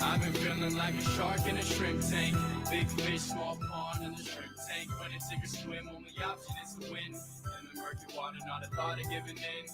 I've been feeling like a shark in a shrimp tank. Big fish, small pond in the shrimp tank. When it's take a swim, only option is to win. In the murky water, not a thought of giving in.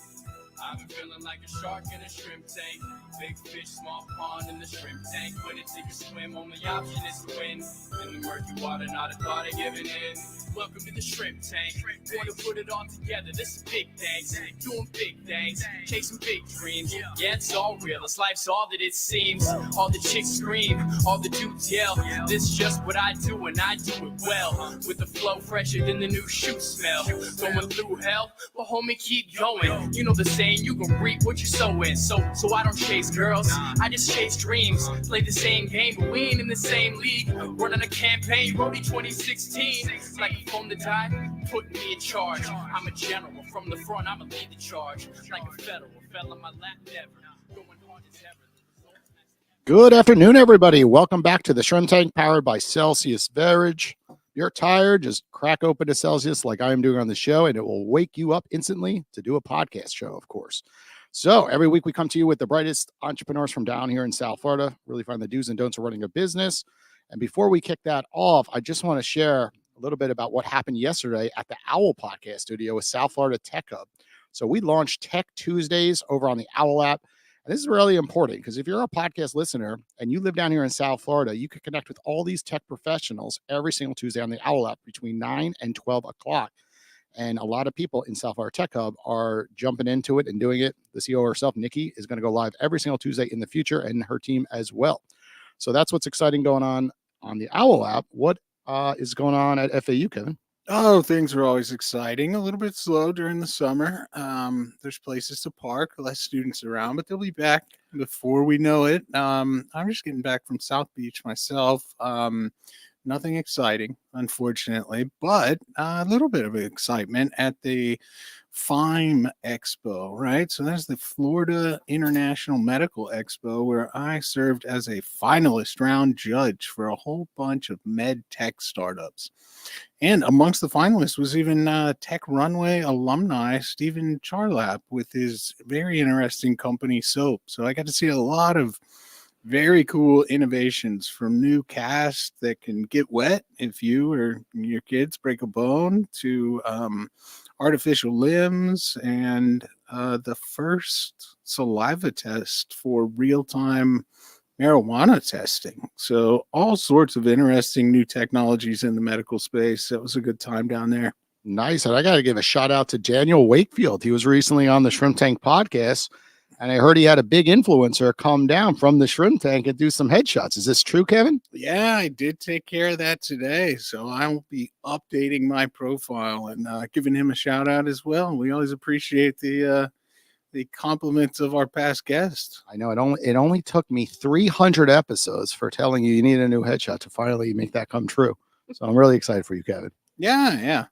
I've been feeling like a shark in a shrimp tank. Big fish, small pond in the shrimp tank. When it take a swim, only option is to win. In the murky water, not a thought of giving in. Welcome to the shrimp tank. Going to put it all together. This is big things. Doing big things. Chasing big dreams. Yeah, it's all real. This life's all that it seems. All the chicks scream. All the dudes yell. This is just what I do, and I do it well. With the flow fresher than the new shoe smell. Going through hell, but homie, keep going. You know the saying, you can reap what you sow in. So I don't chase girls. I just chase dreams. Play the same game, but we ain't in the same league. Running a campaign, Roadie 2016. Like a phone to die, putting me in charge. I'm a general from the front, I'ma lead the charge. Like a federal, fell on my lap never. Going hard as ever. Good afternoon, everybody. Welcome back to the Shrimp Tank, powered by Celsius Beverage. You're tired, just crack open a Celsius like I am doing on the show, and it will wake you up instantly to do a podcast show, of course. So every week we come to you with the brightest entrepreneurs from down here in South Florida, really find the do's and don'ts of running a business. And before we kick that off, I just want to share a little bit about what happened yesterday at the Owl Podcast Studio with South Florida Tech Hub. So we launched Tech Tuesdays over on the Owl app. And this is really important because if you're a podcast listener and you live down here in South Florida, you can connect with all these tech professionals every single Tuesday on the Owl app between 9 and 12 o'clock. And a lot of people in South Florida Tech Hub are jumping into it and doing it. The CEO herself, Nikki, is going to go live every single Tuesday in the future, and her team as well. So that's what's exciting going on the Owl app. What is going on at FAU, Kevin? Oh, things are always exciting. A little bit slow during the summer. There's places to park, less students around, but they'll be back before we know it. I'm just getting back from South Beach myself. Nothing exciting, unfortunately, but a little bit of excitement at the FIME Expo, right? So that's the Florida International Medical Expo, where I served as a finalist round judge for a whole bunch of med tech startups. And amongst the finalists was even Tech Runway alumni Stephen Charlap with his very interesting company Soap. So I got to see a lot of very cool innovations, from new casts that can get wet if you or your kids break a bone, to artificial limbs, and the first saliva test for real-time marijuana testing. So all sorts of interesting new technologies in the medical space. That was a good time down there. Nice. And I got to give a shout out to Daniel Wakefield. He was recently on the Shrimp Tank podcast, and I heard he had a big influencer come down from the Shrimp Tank and do some headshots. Is this true, Kevin? Yeah, I did take care of that today. So I will be updating my profile and giving him a shout out as well. We always appreciate the compliments of our past guests. I know it only took me 300 episodes for telling you need a new headshot to finally make that come true. So I'm really excited for you, Kevin. Yeah.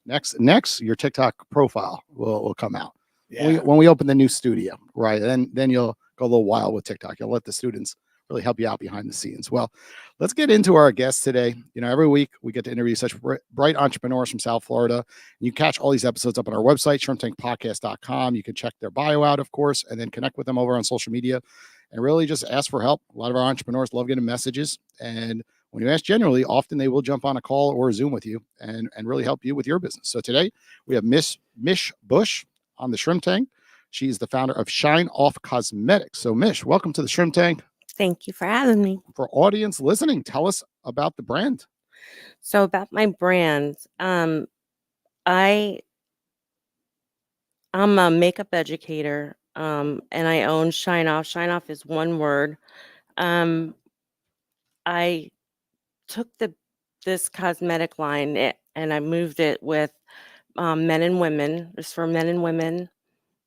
Next, your TikTok profile will come out. Yeah. When we open the new studio, right? Then you'll go a little wild with TikTok. You'll let the students really help you out behind the scenes. Well, let's get into our guests today. You know, every week we get to interview such bright entrepreneurs from South Florida. You can catch all these episodes up on our website, shrimptankpodcast.com. You can check their bio out, of course, and then connect with them over on social media and really just ask for help. A lot of our entrepreneurs love getting messages. And when you ask generally, often they will jump on a call or a Zoom with you and really help you with your business. So today we have Mish Bush on the Shrimp Tank. She's the founder of ShineOff Cosmetics. So Mish, welcome to the Shrimp Tank. Thank you for having me. For audience listening, tell us about the brand. So about my brand, I'm a makeup educator, and I own ShineOff. ShineOff is one word. I took this cosmetic line and I moved it with men and women. It's for men and women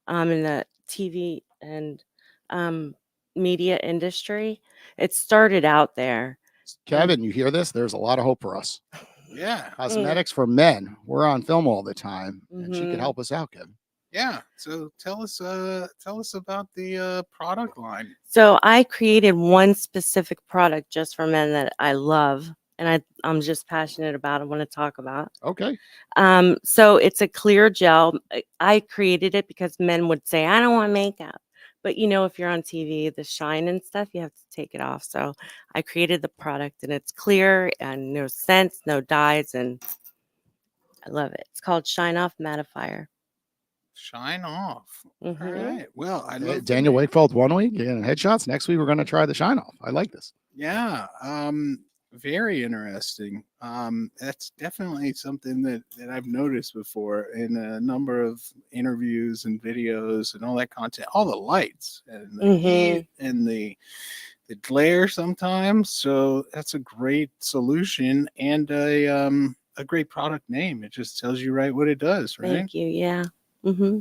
in the TV and media industry. It started out there. Kevin, you hear this? There's a lot of hope for us. Yeah. Cosmetics for men. We're on film all the time, and she can help us out, Kevin. Yeah. So tell us about the product line. So I created one specific product just for men that I love. and I'm just passionate about. I want to talk about. Okay. So it's a clear gel. I created it because men would say, I don't want makeup. But if you're on TV, the shine and stuff, you have to take it off. So I created the product, and it's clear and no scents, no dyes, and I love it. It's called ShineOff Mattifier. Shine off. All Mm-hmm. right. Well, I love the Daniel name. Wakefield 1 week and headshots. Next week, we're going to try the ShineOff. I like this. Yeah. Very interesting. That's definitely something that I've noticed before in a number of interviews and videos and all that content, all the lights and the heat and the glare sometimes. So that's a great solution and a great product name. It just tells you right what it does, right? Thank you. Yeah. Mm-hmm.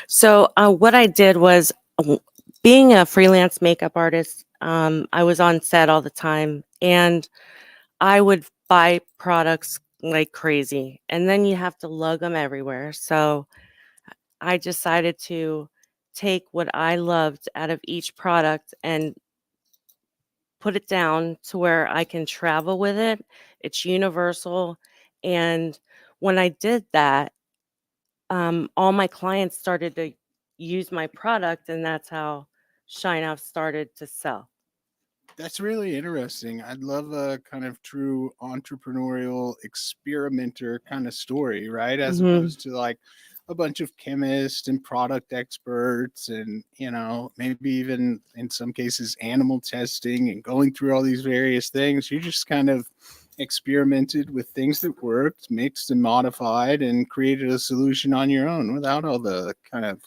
So what I did was, being a freelance makeup artist, I was on set all the time, and I would buy products like crazy, and then you have to lug them everywhere. So I decided to take what I loved out of each product and put it down to where I can travel with it. It's universal. And when I did that, all my clients started to use my product, and that's how ShineOff started to sell. That's really interesting. I'd love a kind of true entrepreneurial experimenter kind of story, right? As opposed to like a bunch of chemists and product experts and, maybe even in some cases animal testing and going through all these various things. You just kind of experimented with things that worked, mixed and modified, and created a solution on your own without all the kind of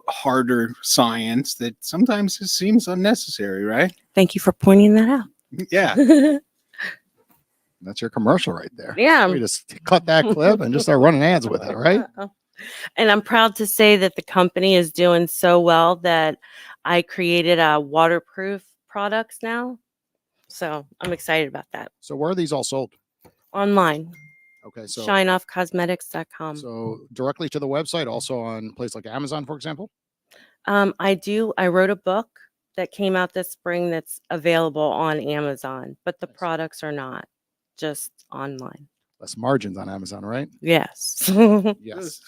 harder science that sometimes it seems unnecessary, right? Thank you for pointing that out. Yeah. That's your commercial right there. Yeah. We just cut that clip and just start running ads with it, right? And I'm proud to say that the company is doing so well that I created waterproof products now. So I'm excited about that. So where are these all sold? Online. Okay, so ShineOffCosmetics.com. So directly to the website, also on places like Amazon, for example. I wrote a book that came out this spring that's available on Amazon, but the products are not, just online. Less margins on Amazon, right? Yes. Yes.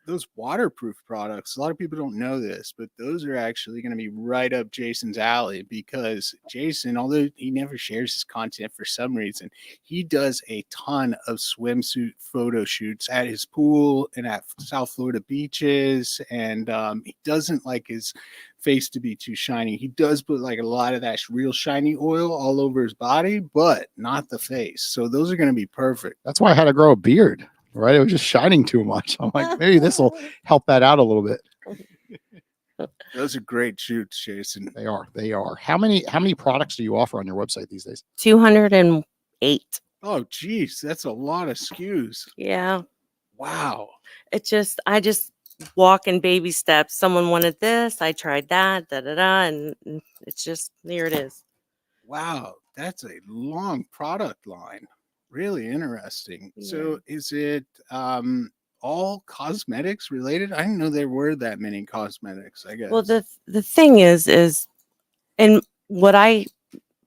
Those waterproof products, a lot of people don't know this, but those are actually going to be right up Jason's alley because Jason, although he never shares his content for some reason, he does a ton of swimsuit photo shoots at his pool and at South Florida beaches. And he doesn't like his face to be too shiny. He does put like a lot of that real shiny oil all over his body, but not the face. So those are going to be perfect. That's why I had to grow a beard, right? It was just shining too much. I'm like, maybe this will help that out a little bit. Those are great shoots, Jason. They are. They are. How many products do you offer on your website these days? 208. Oh, geez, that's a lot of SKUs. Yeah. Wow. I just walk in baby steps. Someone wanted this, I tried that, and it's just, here it is. Wow, that's a long product line. Really interesting. Yeah. So is it all cosmetics related? I didn't know there were that many cosmetics, I guess. Well, the thing is and what I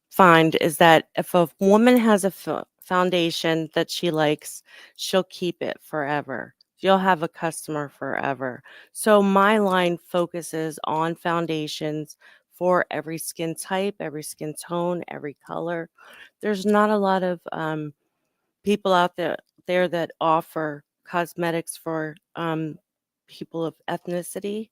find is that if a woman has a foundation that she likes, she'll keep it forever. You'll have a customer forever. So my line focuses on foundations for every skin type, every skin tone, every color. There's not a lot of people out there that offer cosmetics for people of ethnicity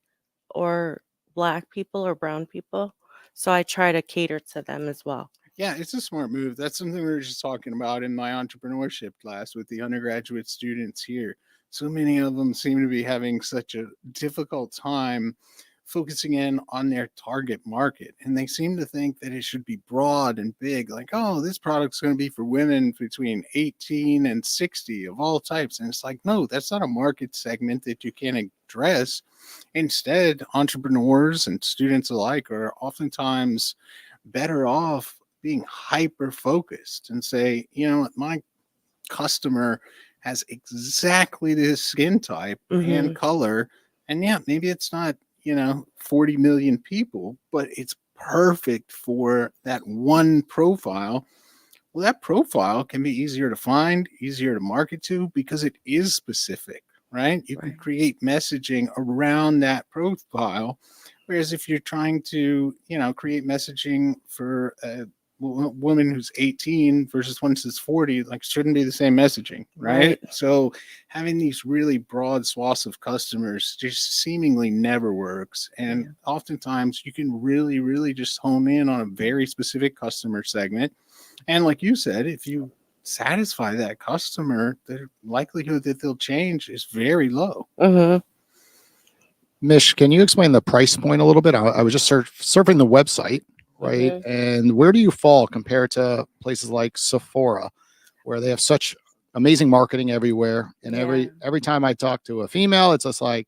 or Black people or brown people. So I try to cater to them as well. Yeah, it's a smart move. That's something we were just talking about in my entrepreneurship class with the undergraduate students here. So many of them seem to be having such a difficult time focusing in on their target market. And they seem to think that it should be broad and big, like, oh, this product's going to be for women between 18 and 60 of all types. And it's like, no, that's not a market segment that you can address. Instead, entrepreneurs and students alike are oftentimes better off being hyper focused and say, my customer has exactly this skin type and color. And yeah, maybe it's not, 40 million people, but it's perfect for that one profile. Well, that profile can be easier to find, easier to market to because it is specific, right? You can Right. create messaging around that profile. Whereas if you're trying to, create messaging for a woman who's 18 versus one who's 40, like shouldn't be the same messaging, right? Right. So having these really broad swaths of customers just seemingly never works. And Yeah. oftentimes you can really, really just hone in on a very specific customer segment, and like you said, if you satisfy that customer, the likelihood that they'll change is very low. Mm-hmm. Mish, can you explain the price point a little bit? I was just surfing the website, right? Mm-hmm. And where do you fall compared to places like Sephora, where they have such amazing marketing everywhere? And Yeah. every time I talk to a female, it's just like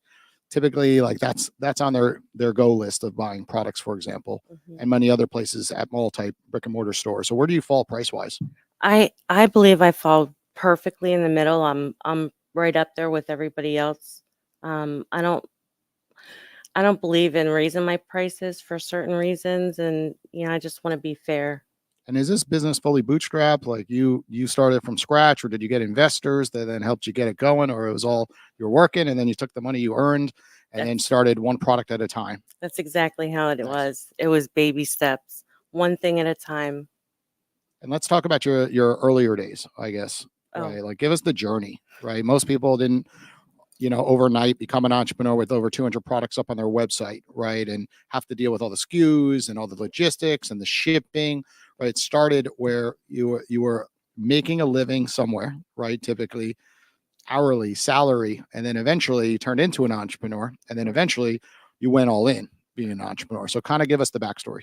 typically like that's on their go list of buying products, for example, Mm-hmm. and many other places at mall type brick and mortar stores. So where do you fall price wise? I believe I fall perfectly in the middle. I'm right up there with everybody else. Um, I don't I don't believe in raising my prices for certain reasons, and I just want to be fair. And is this business fully bootstrapped? Like you started from scratch, or did you get investors that then helped you get it going, or it was all you're working and then you took the money you earned and then That's started one product at a time? that's exactly how it Nice. was. It was baby steps, one thing at a time. And let's talk about your earlier days, I guess. Oh, Right. Like give us the journey, right? Most people didn't, overnight become an entrepreneur with over 200 products up on their website, right? And have to deal with all the SKUs and all the logistics and the shipping, right? It started where you were making a living somewhere, right? Typically hourly salary, and then eventually you turned into an entrepreneur, and then eventually you went all in being an entrepreneur. So kind of give us the backstory.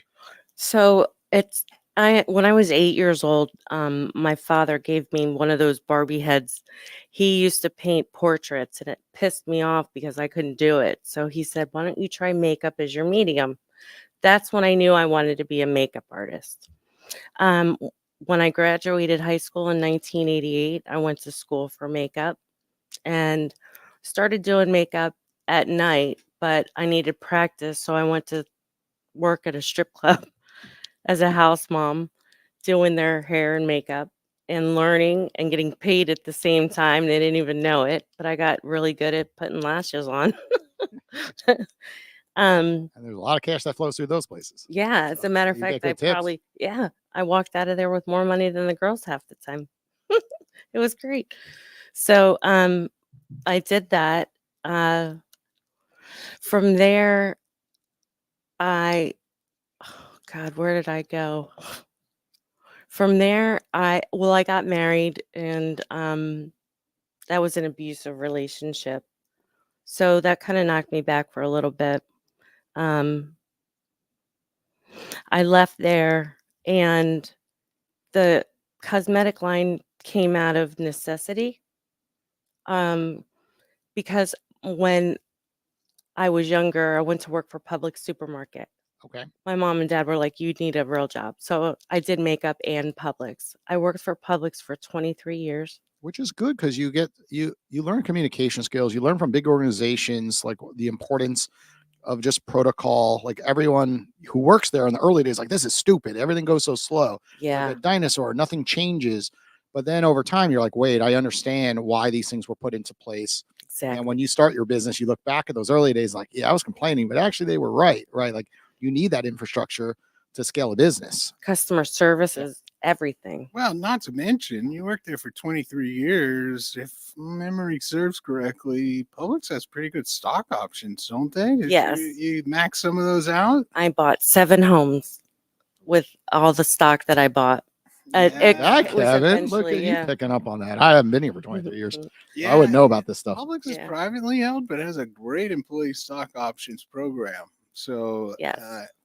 so it's I when I was 8 years old, my father gave me one of those Barbie heads. He used to paint portraits, and it pissed me off because I couldn't do it. So he said, "Why don't you try makeup as your medium?" That's when I knew I wanted to be a makeup artist. When I graduated high school in 1988, I went to school for makeup and started doing makeup at night, but I needed practice, so I went to work at a strip club as a house mom, doing their hair and makeup and learning and getting paid at the same time. They didn't even know it, but I got really good at putting lashes on. um, And there's a lot of cash that flows through those places. yeah, as So a matter of you get fact, I good tips. probably, yeah, I walked out of there with more money than the girls half the time. It was great. So, I did that. Uh, from there, I, oh God, where did I go? From there, I got married, and that was an abusive relationship. So that kind of knocked me back for a little bit. Um, I left there, and the cosmetic line came out of necessity. Um, because when I was younger, I went to work for Public Supermarket. Okay. My mom and dad were like, "You need a real job." So I did makeup and Publix. I worked for Publix for 23 years. Which is good because you learn communication skills. You learn from big organizations like the importance of just protocol. Like everyone who works there in the early days, like this is stupid. Everything goes so slow, like a Yeah, dinosaur. Nothing changes. But then over time, you're like, wait, I understand why these things were put into place. And when exactly. you start your business, you look back at those early days, like, yeah, I was complaining, but actually they were right, right? Like you need that infrastructure to scale a business. Customer service Yeah. is everything. Well, not to mention, you worked there for 23 years. If memory serves correctly, Publix has pretty good stock options, don't they? Did you, Yes, you max some of those out? I bought 7 homes with all the stock that I bought. That It was Kevin, look at eventually, you yeah. picking up on that. I haven't been here for 23 years. So I would Yeah, know about this stuff. Publix is Yeah. privately held, but has a great employee stock options program. So Yes.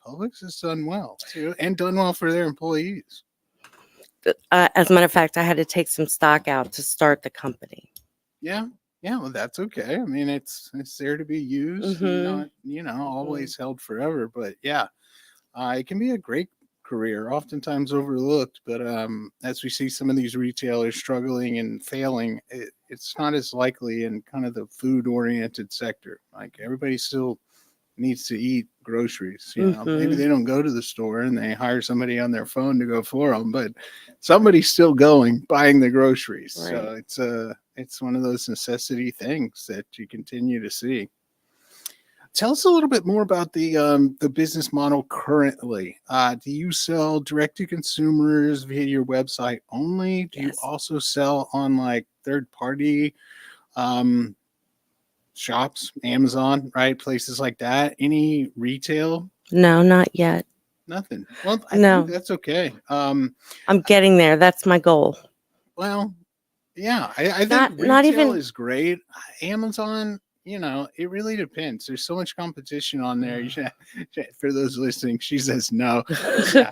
Publix has done well too, and done well for their employees. As a matter of fact, I had to take some stock out to start the company. Yeah, yeah, well, that's okay. I mean, it's there to be used and Mhm. not Mhm. always held forever. But yeah, it can be a great career, oftentimes overlooked. But as we see some of these retailers struggling and failing, it's not as likely in kind of the food oriented sector. Like everybody's still needs to eat groceries. You know, maybe Mhm. they don't go to the store and they hire somebody on their phone to go for them, but somebody's still going buying the groceries. Right. So it's one of those necessity things that you continue to see. Tell us a little bit more about the business model currently. Do you sell direct to consumers via your website only? Do you Yes. also sell on like third party um, shops, Amazon, right? Places like that. Any retail? No, not yet. Nothing. Well, I think No. that's okay. I'm getting there. That's my goal. Well, yeah, I think Not retail even is great. Amazon, you know, it really depends. There's so much competition on there. You should, for those listening, she says no. Yeah,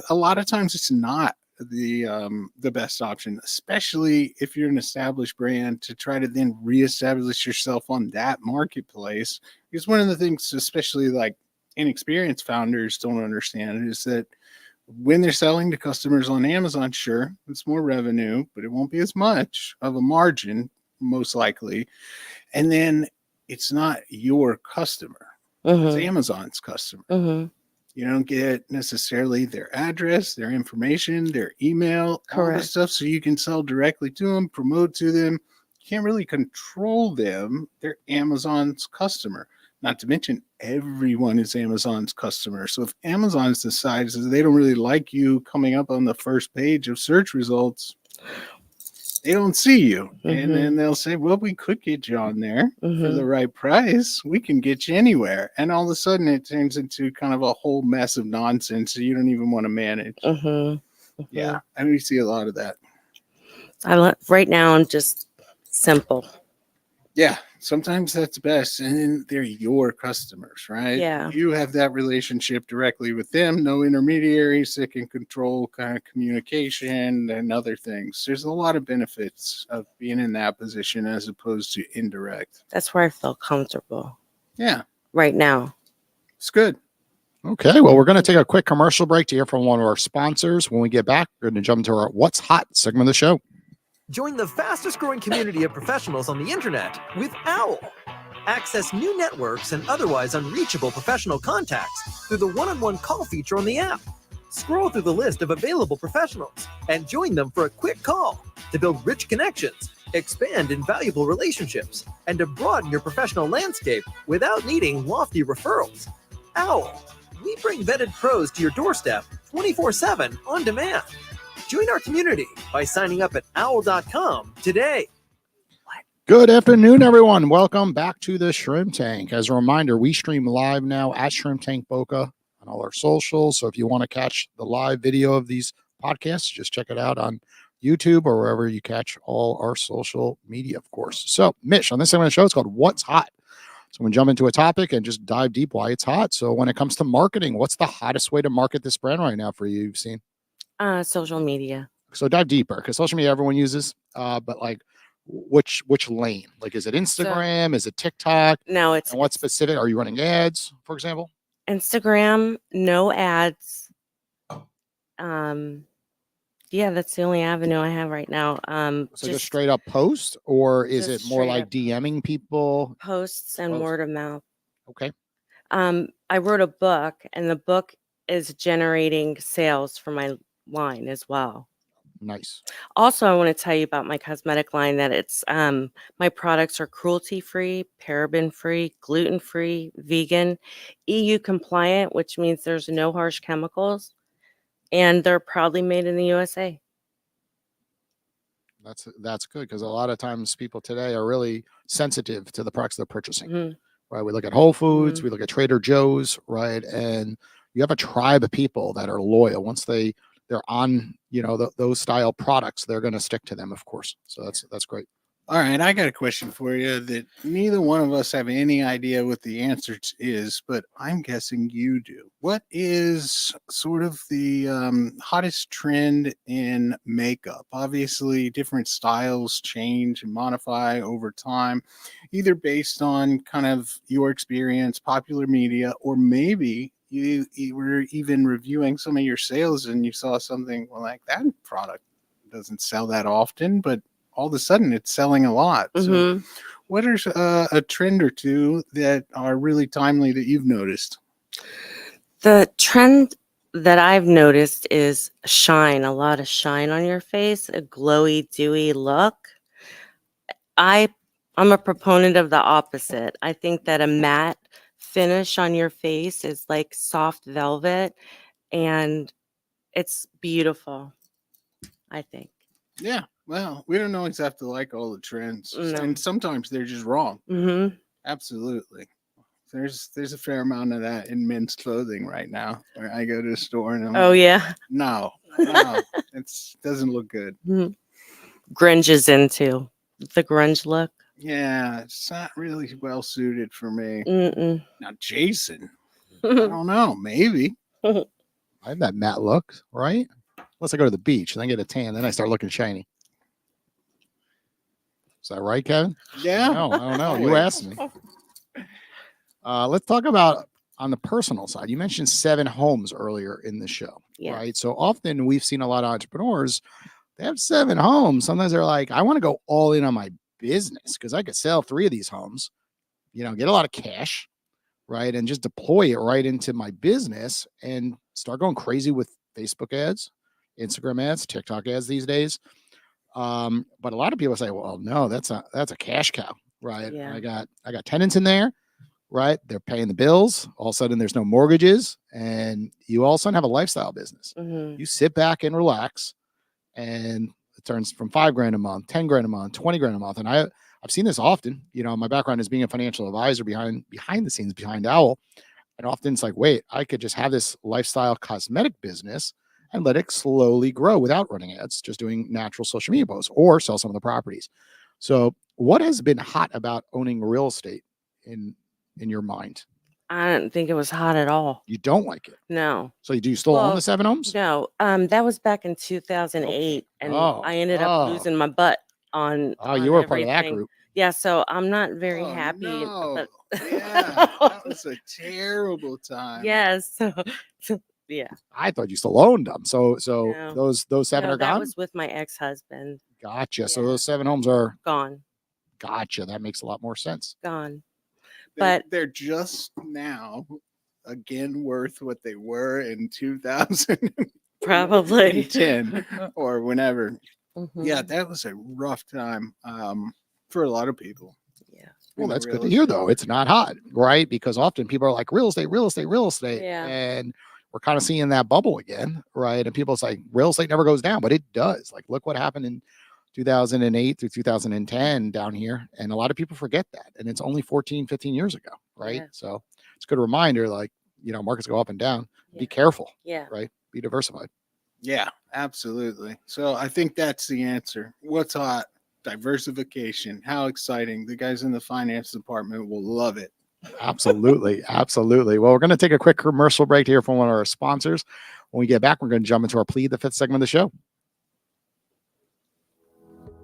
a lot of times it's not the best option, especially if you're an established brand to try to then reestablish yourself on that marketplace. Because one of the things, especially like inexperienced founders don't understand, is that when they're selling to customers on Amazon, sure, it's more revenue, but it won't be as much of a margin, most likely. And then it's not your customer, it's Mhm. Amazon's customer. Mhm. You don't get necessarily their address, their information, their email, all this Correct. stuff. So you can sell directly to them, promote to them. You can't really control them. They're Amazon's customer. Not to mention, everyone is Amazon's customer. So if Amazon decides that they don't really like you coming up on the first page of search results, they don't see you. And then Mhm. they'll say, well, we could get you on there for the Mhm. right price. We can get you anywhere. And all of a sudden it turns into kind of a whole mess of nonsense that you don't even want to manage. Mhm. Yeah. Mhm. And we see a lot of that. Right now I'm just simple. Yeah. Sometimes that's best. And then they're your customers, right? Yeah. You have that relationship directly with them, no intermediaries that can control kind of communication and other things. There's a lot of benefits of being in that position as opposed to indirect. That's where I feel comfortable Yeah. right now. It's good. Okay, well, we're going to take a quick commercial break to hear from one of our sponsors. When we get back, we're going to jump into our What's Hot segment of the show. Join the fastest growing community of professionals on the internet with OWL. Access new networks and otherwise unreachable professional contacts through the one-on-one call feature on the app. Scroll through the list of available professionals and join them for a quick call to build rich connections, expand invaluable relationships, and to broaden your professional landscape without needing lofty referrals. OWL. We bring vetted pros to your doorstep 24/7 on demand. Join our community by signing up at owl.com today. Good afternoon, everyone. Welcome back to the Shrimp Tank. As a reminder, we stream live now at Shrimp Tank Boca on all our socials. So if you want to catch the live video of these podcasts, just check it out on YouTube or wherever you catch all our social media, of course. So, Mish, on this segment of the show, it's called What's Hot. So we jump into a topic and just dive deep why it's hot. So when it comes to marketing, what's the hottest way to market this brand right now for you? You've seen? Social media. So dive deeper because social media everyone uses, but like which lane? Like, is it So Instagram? Is it TikTok? now And what specific? Are you running ads, for example? Instagram, no ads. Yeah, that's the only avenue I have right now. So just Just straight up post, or is it just more straight like up DMing people? posts and Post. word of mouth. Okay, I wrote a book, and the book is generating sales for my line as well. nice. Also, I want to tell you about my cosmetic line that it's my products are cruelty free, paraben free, gluten free, vegan, EU compliant, which means there's no harsh chemicals, and they're proudly made in the USA. That's good because a lot of times people today are really sensitive to the products they're purchasing. Mhm. Right? We look at Whole Foods, Mhm. we look at Trader Joe's, right? And you have a tribe of people that are loyal. Once they're on, those style products, they're going to stick to them, of course. So that's great. All right, I got a question for you that neither one of us have any idea what the answer is, but I'm guessing you do. What is sort of the hottest trend in makeup? Obviously, different styles change and modify over time, either based on kind of your experience, popular media, or maybe you were even reviewing some of your sales and you saw something, well, like that product doesn't sell that often, but all of a sudden it's selling a lot. So Mhm. what are a trend or two that are really timely that you've noticed? The trend that I've noticed is shine, a lot of shine on your face, a glowy, dewy look. I'm a proponent of the opposite. I think that a matte finish on your face is like soft velvet, and it's beautiful, I think. Yeah, well, we don't always have to like all the trends, No. and sometimes they're just wrong. Mm-hmm. Absolutely. There's a fair amount of that in men's clothing right now. Where I go to the store and I'm Oh, like, yeah. no, it doesn't look good. Mhm. Grunge is into the grunge look. Yeah, it's not really well suited for me. Mm-mm. Now, Jason, I don't know, maybe. I have that matte look, right? Unless I go to the beach and I get a tan, then I start looking shiny. Is that right, Kevin? Yeah, No, I don't know. You always. asked me. Let's talk about on the personal side. You mentioned 7 homes earlier in the show, Yeah. right? So often we've seen a lot of entrepreneurs, they have 7 homes. Sometimes they're like, I want to go all in on my business because I could sell 3 of these homes, get a lot of cash, right? And just deploy it right into my business and start going crazy with Facebook ads, Instagram ads, TikTok ads these days. But a lot of people say, well, no, that's a cash cow, right? Yeah. I got tenants in there, right? They're paying the bills. All of a sudden there's no mortgages, and you all of a sudden have a lifestyle business. Mm-hmm. You sit back and relax, and it turns from $5,000 a month, 10 grand a month, 20 grand a month. And I've seen this often. My background is being a financial advisor behind the scenes behind Owl. And often it's like, wait, I could just have this lifestyle cosmetic business and let it slowly grow without running ads, just doing natural social media posts or sell some of the properties. So what has been hot about owning real estate in your mind? I didn't think it was hot at all. You don't like it. No. So do you still own the 7 homes? No. That was back in 2008, and I ended up losing my butt on. Oh, you were part of that everything. group. Yeah, so I'm not very Oh, happy. no. But Yeah, that was a terrible time. yes. So yeah. I thought you still owned them. So No. those 7 No, are that gone? was with my ex-husband. Gotcha. So Yeah. those 7 homes are Gone. gotcha. That makes a lot more sense. Gone. They're- But they're just now again worth what they were in 2010 probably. or whenever. Mhm. Yeah, that was a rough time for a lot of people. Yeah. Well, in the that's good real to hear, estate. though. It's not hot, right? Because often people are like, real estate, real estate, real estate. Yeah. And we're kind of seeing that bubble again, right? And people say real estate never goes down, but it does. Like, look what happened in 2008 through 2010 down here. And a lot of people forget that. And it's only 14, 15 years ago, right? Yeah. So it's a good reminder, like, markets go up and down. Yeah. Be careful, Yeah. right? Be diversified. Yeah, absolutely. So I think that's the answer. What's hot? Diversification. How exciting. The guys in the finance department will love it. Absolutely. Absolutely. Well, we're going to take a quick commercial break here from one of our sponsors. When we get back, we're going to jump into our Plead the Fifth segment of the show.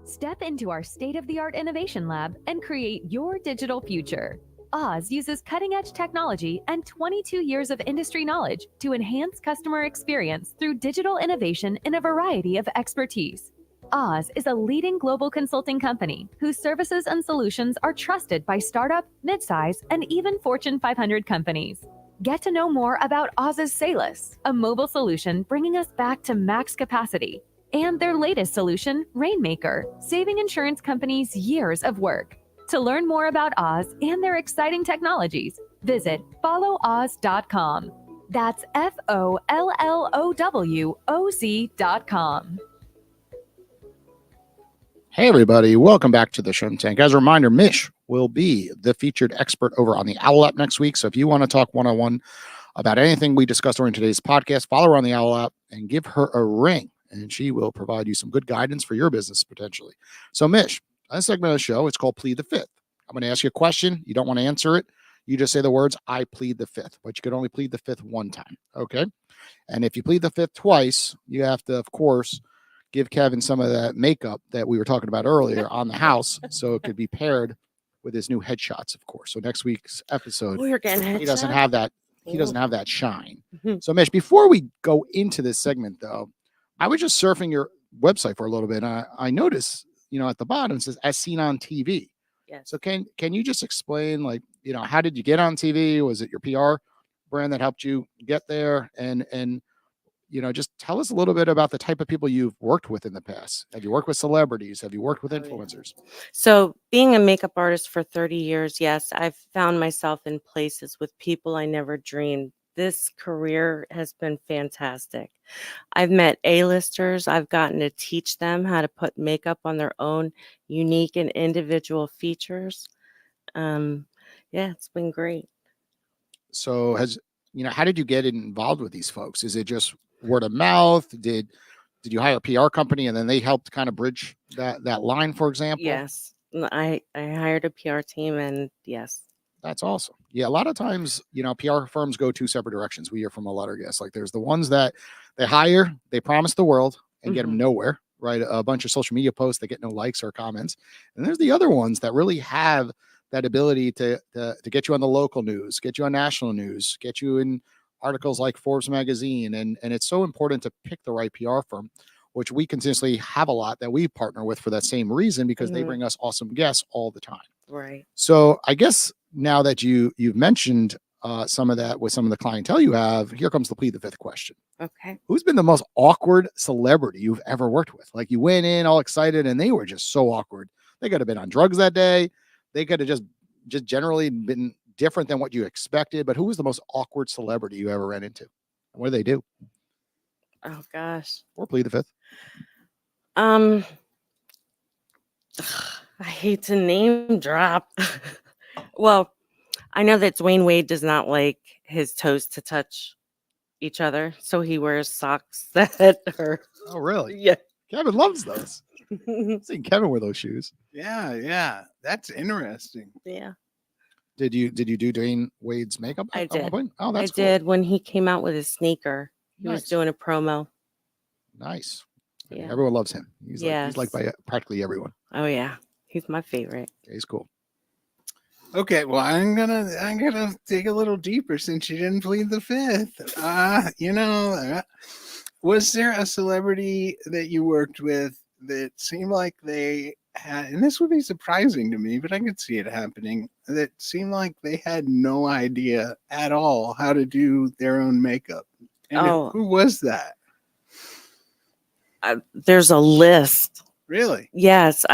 Step into our state-of-the-art innovation lab and create your digital future. Oz uses cutting-edge technology and 22 years of industry knowledge to enhance customer experience through digital innovation in a variety of expertise. Oz is a leading global consulting company whose services and solutions are trusted by startup, midsize, and even Fortune 500 companies. Get to know more about Oz's Salus, a mobile solution bringing us back to max capacity, and their latest solution, Rainmaker, saving insurance companies years of work. To learn more about Oz and their exciting technologies, visit followoz.com. That's FOLLOWOZ.com. Hey, everybody. Welcome back to the Shark Tank. As a reminder, Mish will be the featured expert over on the Owl app next week. So if you want to talk one-on-one about anything we discussed during today's podcast, follow her on the Owl app and give her a ring, and she will provide you some good guidance for your business potentially. So, Mish, this segment of the show, it's called Plead the Fifth. I'm going to ask you a question. You don't want to answer it. You just say the words, I plead the fifth, but you can only plead the fifth one time. Okay. And if you plead the fifth twice, you have to, of course, give Kevin some of that makeup that we were talking about earlier on the house. So it could be paired with his new headshots, of course. So next week's episode, You're getting he doesn't headshots? have that. He doesn't have that shine. Mhm. So, Mish, before we go into this segment, though, I was just surfing your website for a little bit. And I noticed, at the bottom it says as seen on TV. Yes. So can you just explain, like, how did you get on TV? Was it your PR brand that helped you get there? And just tell us a little bit about the type of people you've worked with in the past. Have you worked with celebrities? Have you worked with Oh, yeah. influencers? So, being a makeup artist for 30 years, yes, I've found myself in places with people I never dreamed. This career has been fantastic. I've met A-listers. I've gotten to teach them how to put makeup on their own unique and individual features. Um, yeah, it's been great. So how did you get involved with these folks? Is it just word of mouth? Did you hire a PR company and then they helped kind of bridge that line, for example? Yes, I hired a PR team, and yes. That's awesome. Yeah, a lot of times, PR firms go two separate directions. We hear from a lot of guests. Like, there's the ones that they hire, they promise the world and get them Mhm. nowhere, right? A bunch of social media posts, they get no likes or comments. And there's the other ones that really have that ability to get you on the local news, get you on national news, get you in articles like Forbes magazine. And it's so important to pick the right PR firm, which we continuously have a lot that we partner with for that same reason, because they Mhm. bring us awesome guests all the time. Right. So I guess now that you've mentioned some of that with some of the clientele you have, here comes the plead the fifth question. Okay. Who's been the most awkward celebrity you've ever worked with? Like, you went in all excited and they were just so awkward. They could have been on drugs that day. They could have just generally been different than what you expected. But who was the most awkward celebrity you ever ran into? And what do they do? Oh gosh. Or plead the fifth. Um, I hate to name drop. Well, I know that Dwayne Wade does not like his toes to touch each other, so he wears socks that are Oh, really? yeah. Kevin loves those. I've seen Kevin wear those shoes. Yeah. That's interesting. Yeah, Did you do Dwayne Wade's makeup I at one did. point? Oh, I that's cool. did when he came out with his sneaker. He was Nice. doing a promo. Nice. I mean, Yeah. everyone loves him. He's liked Yes. by practically everyone. Oh yeah. He's my favorite. Yeah, he's cool. Okay, well, I'm gonna dig a little deeper since you didn't plead the fifth. Was there a celebrity that you worked with that seemed like they had, and this would be surprising to me, but I could see it happening, that seemed like they had no idea at all how to do their own makeup? And Oh, who was that? there's a list. Really? Yes,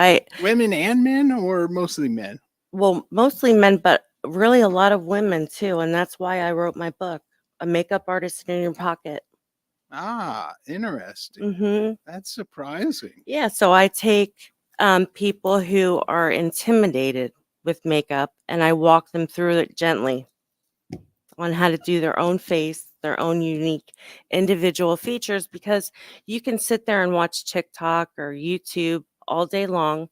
Women and men, or mostly men? well, mostly men, but really a lot of women too, and that's why I wrote my book, A Makeup Artist in Your Pocket. Ah, interesting. Mm-hmm. That's surprising. Yeah, so I take people who are intimidated with makeup and I walk them through it gently on how to do their own face, their own unique individual features, because you can sit there and watch TikTok or YouTube all day long.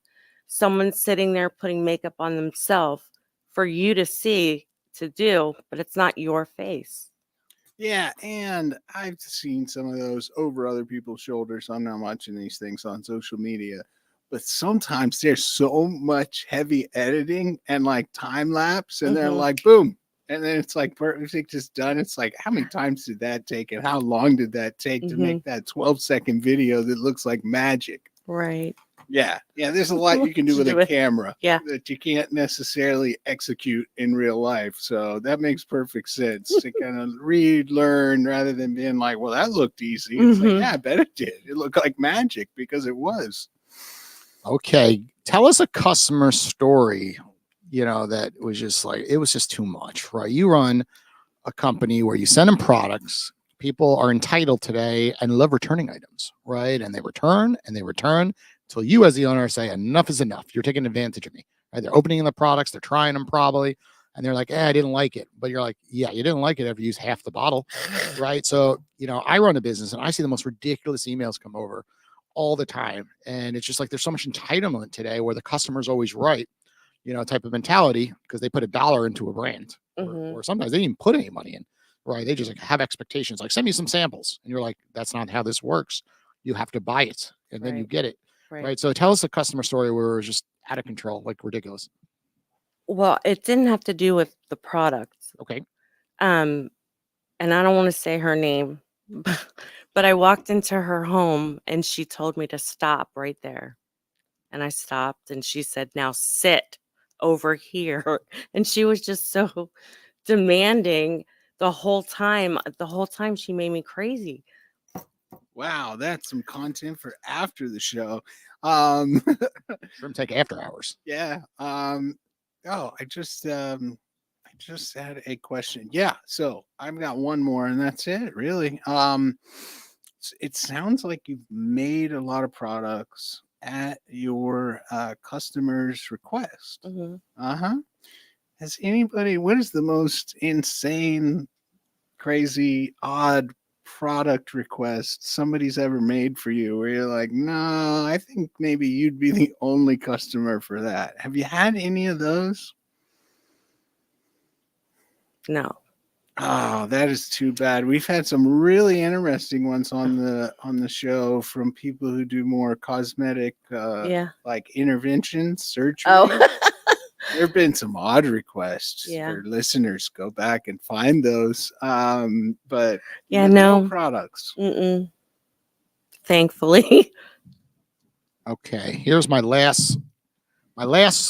Someone's sitting there putting makeup on themselves for you to see, to do, but it's not your face. Yeah, and I've seen some of those over other people's shoulders. I'm not watching these things on social media, but sometimes there's so much heavy editing and like time lapse, and they're Mhm. like, boom. And then it's like perfect, just done. It's like, how many times did that take, and how long did that take to make that 12-second video that looks like magic? Right. Yeah, there's a lot you can do with a camera Yeah. that you can't necessarily execute in real life. So that makes perfect sense to kind of read, learn, rather than being like, well, that looked easy. It's like, Mhm. yeah, I bet it did. It looked like magic because it was. Okay, tell us a customer story. That was just like, it was just too much, right? You run a company where you send them products. People are entitled today and love returning items, right? And they return until you, as the owner, say enough is enough. You're taking advantage of me. Right? They're opening the products, they're trying them probably, and they're like, I didn't like it. But you're like, yeah, you didn't like it after you used half the bottle, right? So, I run a business and I see the most ridiculous emails come over all the time. And it's just like there's so much entitlement today where the customer's always right, type of mentality, because they put $1 into a brand, Mhm. or sometimes they didn't even put any money in, right? They just like have expectations, like, send me some samples. And you're like, that's not how this works. You have to buy it and then you Right. get it. Right. Right. So tell us a customer story where it was just out of control, like ridiculous. Well, it didn't have to do with the products. Okay. And I don't want to say her name, but I walked into her home and she told me to stop right there. And I stopped and she said, now sit. over here. And she was just so demanding the whole time. The whole time she made me crazy. Wow, that's some content for after the show. Shrimp Tank After Hours. Yeah. Oh, I just had a question. Yeah, so I've got one more and that's it, really. It sounds like you've made a lot of products at your customers' request. Hmm. Uh-huh. What is the most insane, crazy, odd product request somebody's ever made for you where you're like, no, I think maybe you'd be the only customer for that? Have you had any of those? No. Oh, that is too bad. We've had some really interesting ones on the show from people who do more cosmetic Yeah. like interventions, surgery. Oh. There have been some odd requests. Yeah. Our listeners go back and find those. But Yeah, no no. products. Mm-mm. Thankfully. Okay, here's my last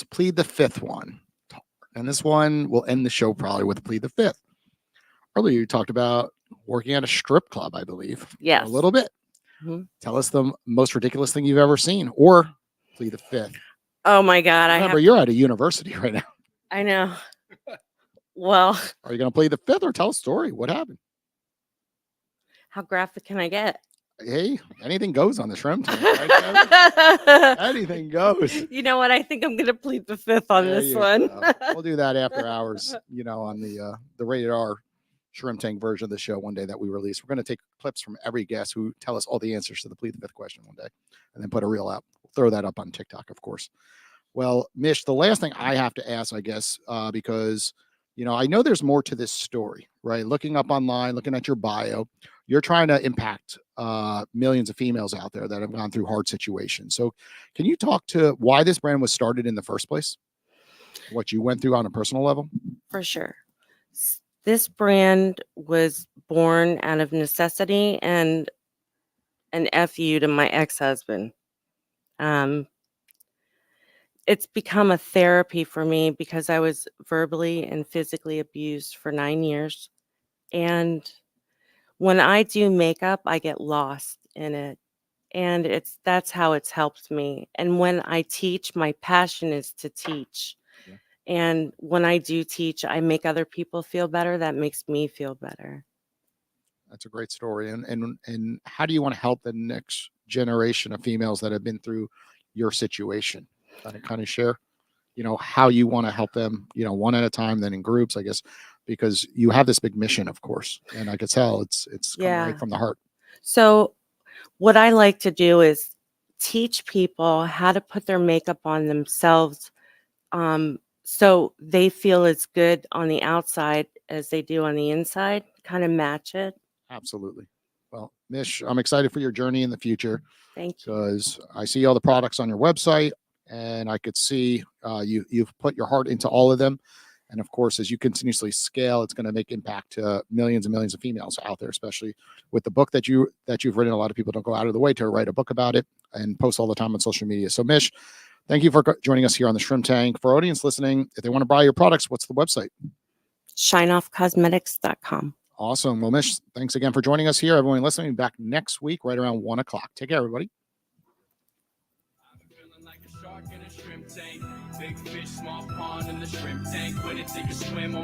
plead the fifth one. And this one will end the show probably with plead the fifth. Earlier you talked about working at a strip club, I believe. Yes. A little bit. Mhm. Tell us the most ridiculous thing you've ever seen, or plead the fifth. Oh my God. Remember, you're at a university right now. I know. Well, Are you going to plead the fifth or tell a story? What happened? how graphic can I get? Hey, anything goes on the shrimp tank, right, Kevin? Anything goes. You know what? I think I'm gonna plead the fifth on There this you one. go. We'll do that after hours, on the rated R shrimp tank version of the show one day that we release. We're going to take clips from every guest who tell us all the answers to the plead the fifth question one day, and then put a reel out. We'll throw that up on TikTok, of course. Well, Mish, the last thing I have to ask, I guess, because I know there's more to this story, right? Looking up online, looking at your bio, you're trying to impact millions of females out there that have gone through hard situations. So can you talk to why this brand was started in the first place? What you went through on a personal level? For sure. This brand was born out of necessity and an FU to my ex-husband. It's become a therapy for me because I was verbally and physically abused for 9 years. And when I do makeup, I get lost in it. And that's how it's helped me. And when I teach, my passion is to teach. Yeah. And when I do teach, I make other people feel better. That makes me feel better. That's a great story. And how do you want to help the next generation of females that have been through your situation? Kind of share, how you want to help them, one at a time, then in groups, I guess, because you have this big mission, of course. And I could tell it's coming right from the heart. So what I like to do is teach people how to put their makeup on themselves, so they feel as good on the outside as they do on the inside, kind of match it. Absolutely. Well, Mish, I'm excited for your journey in the future Thank you. because I see all the products on your website and I could see you've put your heart into all of them. And of course, as you continuously scale, it's going to make impact to millions and millions of females out there, especially with the book that you've written. A lot of people don't go out of the way to write a book about it and post all the time on social media. So Mish, thank you for joining us here on the Shrimp Tank. For audience listening, if they want to buy your products, what's the website? ShineOffCosmetics.com. Awesome. Well, Mish, thanks again for joining us here. Everyone listening, back next week, right around 1 o'clock. Take care, everybody. Like a shark in a shrimp tank. Big fish, small pond in the shrimp tank. When it take a swim